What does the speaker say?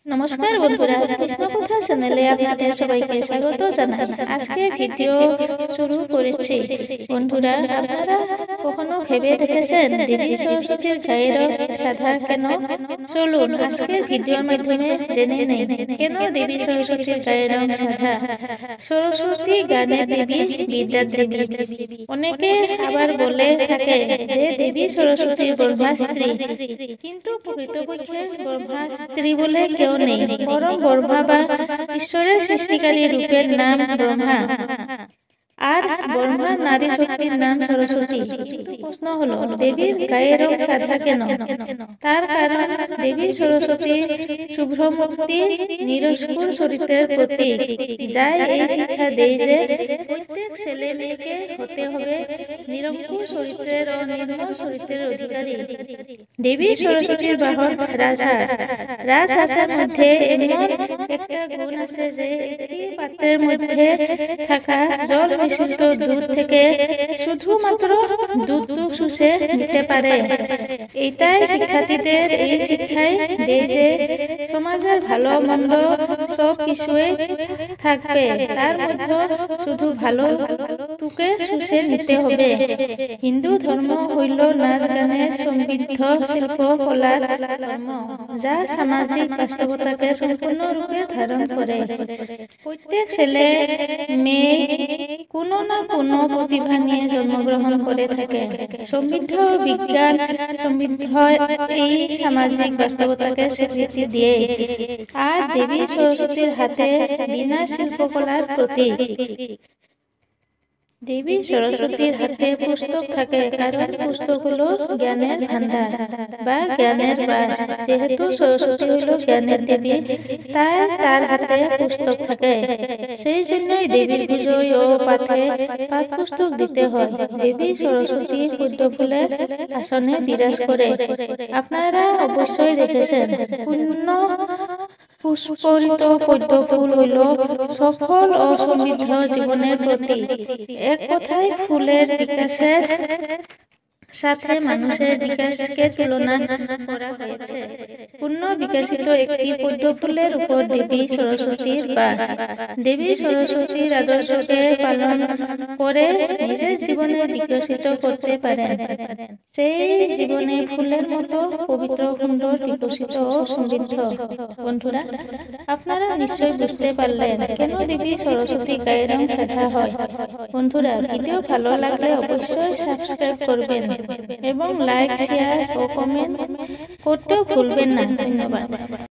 নমস্কার বন্ধুরা, কৃষ্ণকথা চ্যানেলে আপনাদের সবাইকে স্বাগত জানাই। আজকে ভিডিও শুরু করেছি। বন্ধুরা, আপনারা কখনো ভেবে দেখেছেন দেবী সরস্বতীর গায়ের সাধা কেন? চলুন আজকে ভিডিওর মাধ্যমে জেনে নেই কেন দেবী সরস্বতীর গায়ের সাধা। সরস্বতী জ্ঞানের দেবী, বিদ্যার দেবী। অনেকে আবার বলে থাকে যে দেবী সরস্বতী ব্রহ্মার স্ত্রী, কিন্তু প্রকৃতপক্ষে ব্রহ্মার স্ত্রী বলে কেউ নেই, বরং ব্রহ্মা বা ঈশ্বরের সৃষ্টিকারী রূপের নাম ব্রহ্মা, আর ব্রহ্মার নারী শক্তির নাম সরস্বতী। কিন্তু প্রশ্ন হলো, দেবীর গায়ের রং সাদা কেন? তার কারণ দেবী সরস্বতী শুভ্রমূর্তি, নিরস্কুর চরিত্রের প্রতীক, যা এই শিক্ষা দেয় যে প্রত্যেক ছেলে মেয়েকে হতে হবে নিরঙ্কুশ চরিত্রের ও নির্মল চরিত্রের অধিকারী। দেবী সরস্বতীর বাহন রাজহাঁস। রাজহাঁসের মধ্যে এমন একটা গুণ আছে যে একটি পাত্রের মধ্যে থাকা জল মিশ্রিত দুধ থেকে শুধুমাত্র দুধ শুষে নিতে পারে। এইটাই শিক্ষার্থীদের এই শিক্ষায় দেয় যে সমাজের ভালো মন্দ সব কিছুই থাকবে, তার মধ্যে শুধু ভালো তুকে শুষে নিতে হবে। হিন্দু ধর্ম হইল নাচ গানের সমৃদ্ধ শিল্প কলার ধর্ম, যা সামাজিক বাস্তবতাকে সম্পূর্ণরূপে ধারণ করে। প্রত্যেক ছেলে মেয়ে কোনো না কোনো প্রতিভা নিয়ে জন্মগ্রহণ করে থাকে। সমৃদ্ধ বিজ্ঞান সমৃদ্ধ এই সামাজিক বাস্তবতাকে স্বীকৃতি দিয়ে, আর দেবী সরস্বতীর হাতে বিনা শিল্পকলার প্রতীক। দেবী সরস্বতীর হাতে পুস্তক থাকে, কারণ পুস্তক হলো জ্ঞানের ভান্ডার বা জ্ঞানের বাস। যেহেতু সরস্বতী হলো জ্ঞানের দেবী, তাই তার হাতে পুস্তক থাকে। সেই জন্যই দেবীর পুজোয় ও পাঠে পাঠ পুস্তক দিতে হয়। দেবী সরস্বতী পদ্ম ফুলের আসনে বিরাজ করে। আপনারা অবশ্যই দেখেছেন, পূর্ণ পুষ্পরিত পদ্ম ফুল হইল সফল ও সমৃদ্ধ জীবনের প্রতীক। এক কথায় ফুলের বিকাশের সাথে মানুষের বিকাশকে তুলনা করা হয়েছে। পূর্ণ বিকশিত একটি পদ্ম ফুলের উপর দেবী সরস্বতীর বাস। দেবী সরস্বতীর আদর্শকে পালন করে নিজের জীবনে বিকশিত করতে পারেন। সেই জীবনে ফুলের মতো পবিত্র, সুন্দর, বিকশিত ও সমৃদ্ধ। বন্ধুরা, আপনারা নিশ্চয়ই বুঝতে পারলেন কেন দেবী সরস্বতী গায়ের রং সাদা হয়। বন্ধুরা, ভিডিও ভালো লাগলে অবশ্যই সাবস্ক্রাইব করবেন এবং লাইক, শেয়ার ও কমেন্ট করতেও ভুলবেন না। ধন্যবাদ।